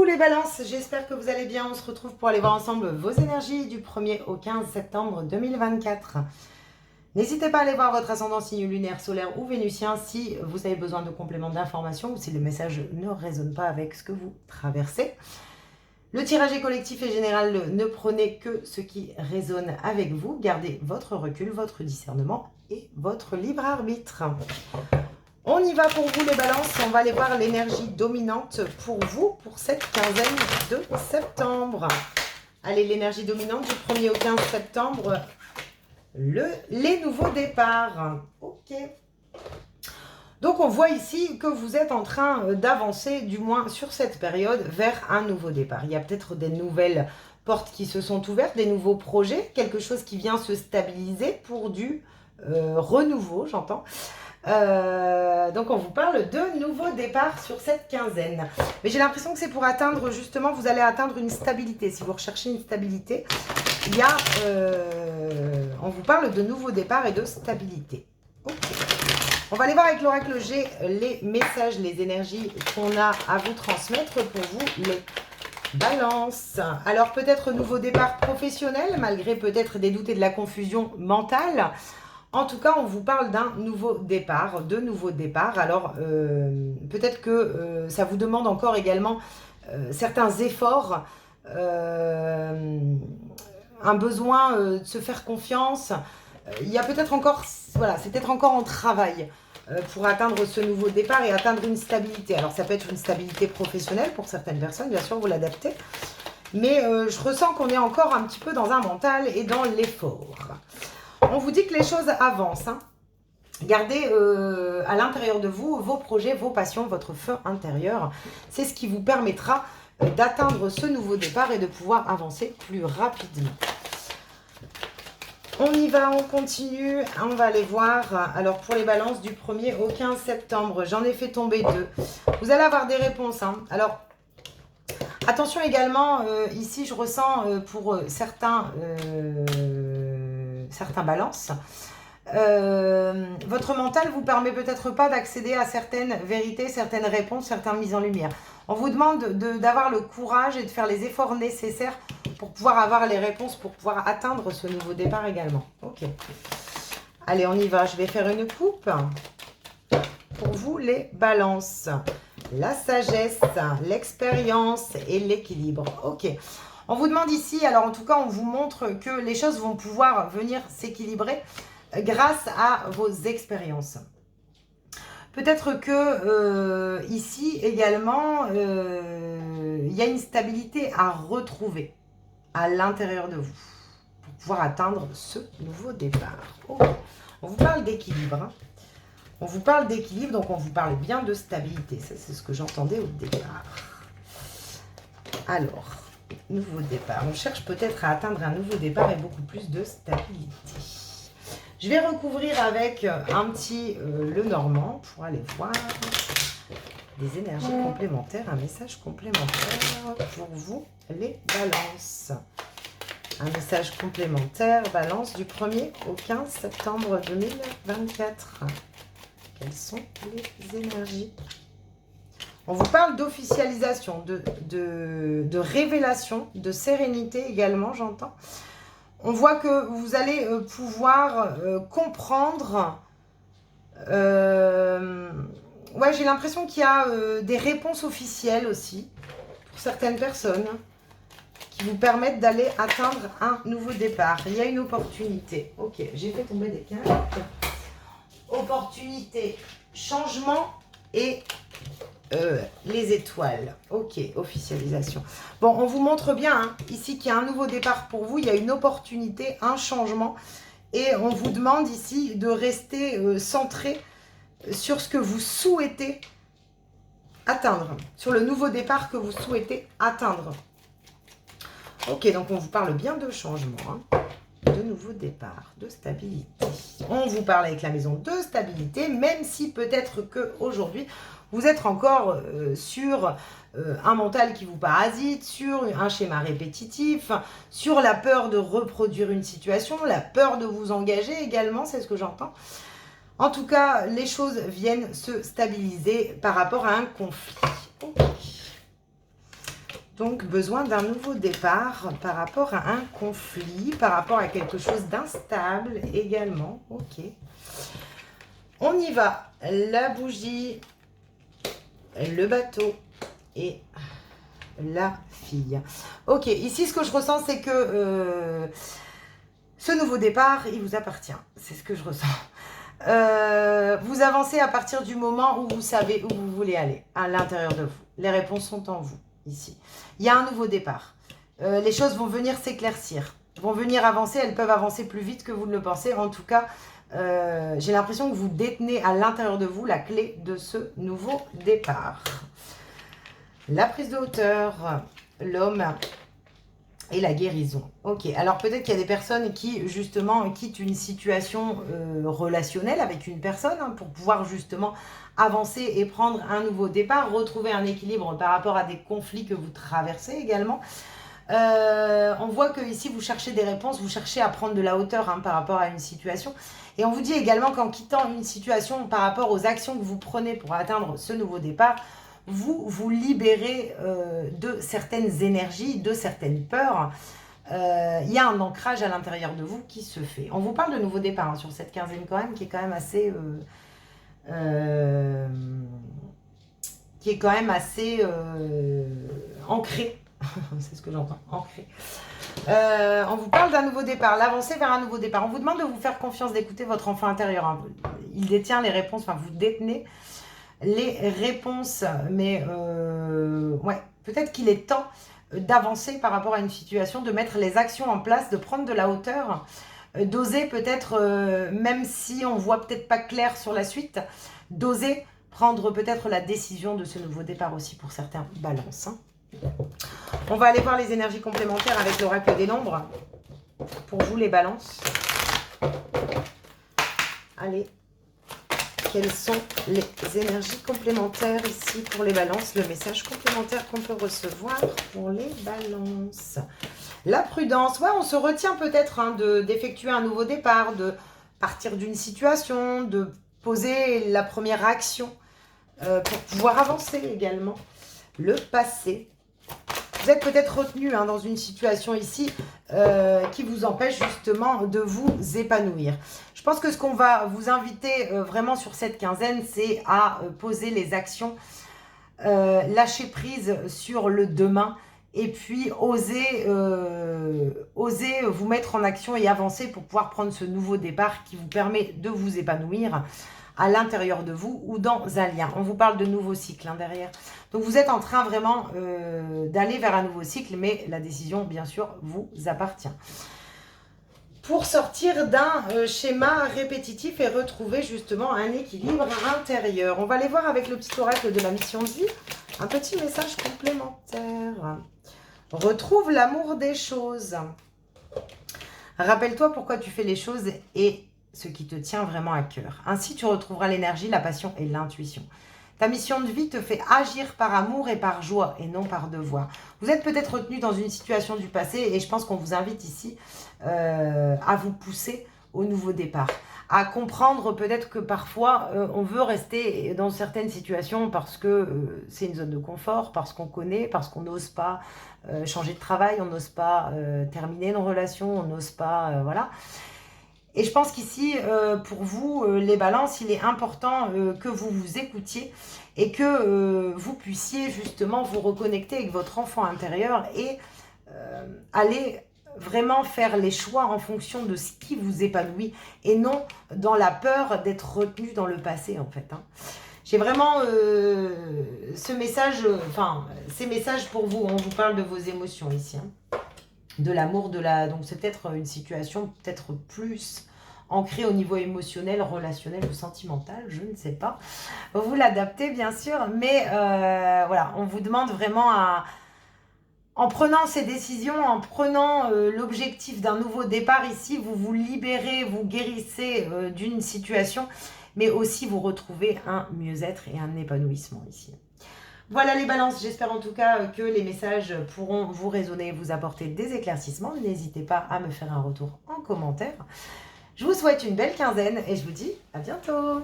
les balances, j'espère que vous allez bien. On se retrouve pour aller voir ensemble vos énergies du 1er au 15 septembre 2024. N'hésitez pas à aller voir votre ascendant signe lunaire, solaire ou vénusien si vous avez besoin de compléments d'information ou si le message ne résonne pas avec ce que vous traversez. Le tirage est collectif et général, ne prenez que ce qui résonne avec vous. Gardez votre recul, votre discernement et votre libre arbitre. On y va pour vous les balances, on va aller voir l'énergie dominante pour vous, pour cette quinzaine de septembre. Allez, l'énergie dominante du 1er au 15 septembre, les nouveaux départs. Ok. Donc on voit ici que vous êtes en train d'avancer, du moins sur cette période, vers un nouveau départ. Il y a peut-être des nouvelles portes qui se sont ouvertes, des nouveaux projets, quelque chose qui vient se stabiliser pour du renouveau, j'entends. Donc on vous parle de nouveaux départs sur cette quinzaine. Mais j'ai l'impression que c'est pour atteindre, justement, vous allez atteindre une stabilité. Si vous recherchez une stabilité, il y a, on vous parle de nouveaux départs et de stabilité. Okay. On va aller voir avec l'oracle G les messages, les énergies qu'on a à vous transmettre pour vous, les balances. Alors peut-être nouveau départ professionnel, malgré peut-être des doutes et de la confusion mentale. En tout cas, on vous parle d'un nouveau départ, de nouveaux départs. Alors, peut-être que ça vous demande encore également certains efforts, un besoin de se faire confiance. Il y a peut-être encore, voilà, c'est peut-être encore en travail pour atteindre ce nouveau départ et atteindre une stabilité. Alors, ça peut être une stabilité professionnelle pour certaines personnes, bien sûr, vous l'adaptez. Mais je ressens qu'on est encore un petit peu dans un mental et dans l'effort. On vous dit que les choses avancent. Hein. Gardez à l'intérieur de vous vos projets, vos passions, votre feu intérieur. C'est ce qui vous permettra d'atteindre ce nouveau départ et de pouvoir avancer plus rapidement. On y va, on continue. On va aller voir. Alors pour les balances du 1er au 15 septembre, j'en ai fait tomber 2. Vous allez avoir des réponses. Hein. Alors, attention également, ici je ressens pour certains balances, votre mental vous permet peut-être pas d'accéder à certaines vérités, certaines réponses, certaines mises en lumière. On vous demande d'avoir le courage et de faire les efforts nécessaires pour pouvoir avoir les réponses, pour pouvoir atteindre ce nouveau départ également. Ok. Allez, on y va. Je vais faire une coupe pour vous les balances. La sagesse, l'expérience et l'équilibre. Ok. On vous demande ici, alors en tout cas, on vous montre que les choses vont pouvoir venir s'équilibrer grâce à vos expériences. Peut-être que ici également, il y a une stabilité à retrouver à l'intérieur de vous pour pouvoir atteindre ce nouveau départ. Oh. On vous parle d'équilibre. Hein. On vous parle d'équilibre, donc on vous parle bien de stabilité. Ça, c'est ce que j'entendais au départ. Alors, nouveau départ. On cherche peut-être à atteindre un nouveau départ et beaucoup plus de stabilité. Je vais recouvrir avec un petit le normand pour aller voir des énergies complémentaires, un message complémentaire pour vous, les balances. Un message complémentaire, balance du 1er au 15 septembre 2024. Quelles sont les énergies ? On vous parle d'officialisation, de révélation, de sérénité également, j'entends. On voit que vous allez pouvoir comprendre. Ouais, j'ai l'impression qu'il y a des réponses officielles aussi pour certaines personnes qui vous permettent d'aller atteindre un nouveau départ. Il y a une opportunité. Ok, j'ai fait tomber des cartes. Opportunité, changement et les étoiles. Ok, officialisation. Bon, on vous montre bien hein, ici qu'il y a un nouveau départ pour vous. Il y a une opportunité, un changement. Et on vous demande ici de rester centré sur ce que vous souhaitez atteindre. Sur le nouveau départ que vous souhaitez atteindre. Ok, donc on vous parle bien de changement. Hein. De nouveau départ, de stabilité. On vous parle avec la maison de stabilité, même si peut-être qu'aujourd'hui, vous êtes encore sur un mental qui vous parasite, sur un schéma répétitif, sur la peur de reproduire une situation, la peur de vous engager également, c'est ce que j'entends. En tout cas, les choses viennent se stabiliser par rapport à un conflit. Okay. Donc, besoin d'un nouveau départ par rapport à un conflit, par rapport à quelque chose d'instable également. Ok. On y va. La bougie, le bateau et la fille. Ok, ici, ce que je ressens, c'est que ce nouveau départ, il vous appartient. C'est ce que je ressens. Vous avancez à partir du moment où vous savez où vous voulez aller, à l'intérieur de vous. Les réponses sont en vous, ici. Il y a un nouveau départ. Les choses vont venir s'éclaircir, vont venir avancer. Elles peuvent avancer plus vite que vous ne le pensez. En tout cas, j'ai l'impression que vous détenez à l'intérieur de vous la clé de ce nouveau départ. La prise de hauteur, l'homme et la guérison. Ok, alors peut-être qu'il y a des personnes qui, justement, quittent une situation relationnelle avec une personne pour pouvoir, justement, avancer et prendre un nouveau départ, retrouver un équilibre par rapport à des conflits que vous traversez également. On voit que ici vous cherchez des réponses, vous cherchez à prendre de la hauteur par rapport à une situation. Et on vous dit également qu'en quittant une situation par rapport aux actions que vous prenez pour atteindre ce nouveau départ, vous vous libérez de certaines énergies, de certaines peurs. Il y a un ancrage à l'intérieur de vous qui se fait. On vous parle de nouveau départ sur cette quinzaine quand même, qui est quand même assez... ancré. C'est ce que j'entends, ancré. On vous parle d'un nouveau départ, l'avancée vers un nouveau départ. On vous demande de vous faire confiance, d'écouter votre enfant intérieur. Il détient les réponses, enfin vous détenez les réponses, mais ouais, peut-être qu'il est temps d'avancer par rapport à une situation, de mettre les actions en place, de prendre de la hauteur, d'oser peut-être, même si on voit peut-être pas clair sur la suite, d'oser prendre peut-être la décision de ce nouveau départ aussi pour certains balances. On va aller voir les énergies complémentaires avec l'oracle des nombres. Pour vous les balances. Allez. Quelles sont les énergies complémentaires ici pour les balances? Le message complémentaire qu'on peut recevoir pour les balances. La prudence. Ouais, on se retient peut-être d'effectuer un nouveau départ, de partir d'une situation, de poser la première action pour pouvoir avancer également. Le passé. Vous êtes peut-être retenu dans une situation ici qui vous empêche justement de vous épanouir. Je pense que ce qu'on va vous inviter vraiment sur cette quinzaine, c'est à poser les actions, lâcher prise sur le demain et puis oser vous mettre en action et avancer pour pouvoir prendre ce nouveau départ qui vous permet de vous épanouir à l'intérieur de vous ou dans un lien. On vous parle de nouveau cycle derrière. Donc vous êtes en train vraiment d'aller vers un nouveau cycle, mais la décision, bien sûr, vous appartient. Pour sortir d'un schéma répétitif et retrouver justement un équilibre intérieur. On va aller voir avec le petit oracle de la mission de vie un petit message complémentaire. Retrouve l'amour des choses. Rappelle-toi pourquoi tu fais les choses et ce qui te tient vraiment à cœur. Ainsi, tu retrouveras l'énergie, la passion et l'intuition. Ta mission de vie te fait agir par amour et par joie et non par devoir. Vous êtes peut-être retenu dans une situation du passé et je pense qu'on vous invite ici à vous pousser au nouveau départ. À comprendre peut-être que parfois on veut rester dans certaines situations parce que c'est une zone de confort, parce qu'on connaît, parce qu'on n'ose pas changer de travail, on n'ose pas terminer une relation, on n'ose pas... voilà. Et je pense qu'ici, pour vous, les balances, il est important que vous vous écoutiez et que vous puissiez justement vous reconnecter avec votre enfant intérieur et aller vraiment faire les choix en fonction de ce qui vous épanouit et non dans la peur d'être retenu dans le passé, en fait. J'ai vraiment ce message, ces messages pour vous. On vous parle de vos émotions ici. De l'amour, donc c'est peut-être une situation peut-être plus ancrée au niveau émotionnel, relationnel ou sentimental, je ne sais pas. Vous l'adaptez bien sûr, mais voilà, on vous demande vraiment en prenant ces décisions, en prenant l'objectif d'un nouveau départ ici, vous vous libérez, vous guérissez d'une situation, mais aussi vous retrouvez un mieux-être et un épanouissement ici. Voilà les balances, j'espère en tout cas que les messages pourront vous résonner, vous apporter des éclaircissements. N'hésitez pas à me faire un retour en commentaire. Je vous souhaite une belle quinzaine et je vous dis à bientôt.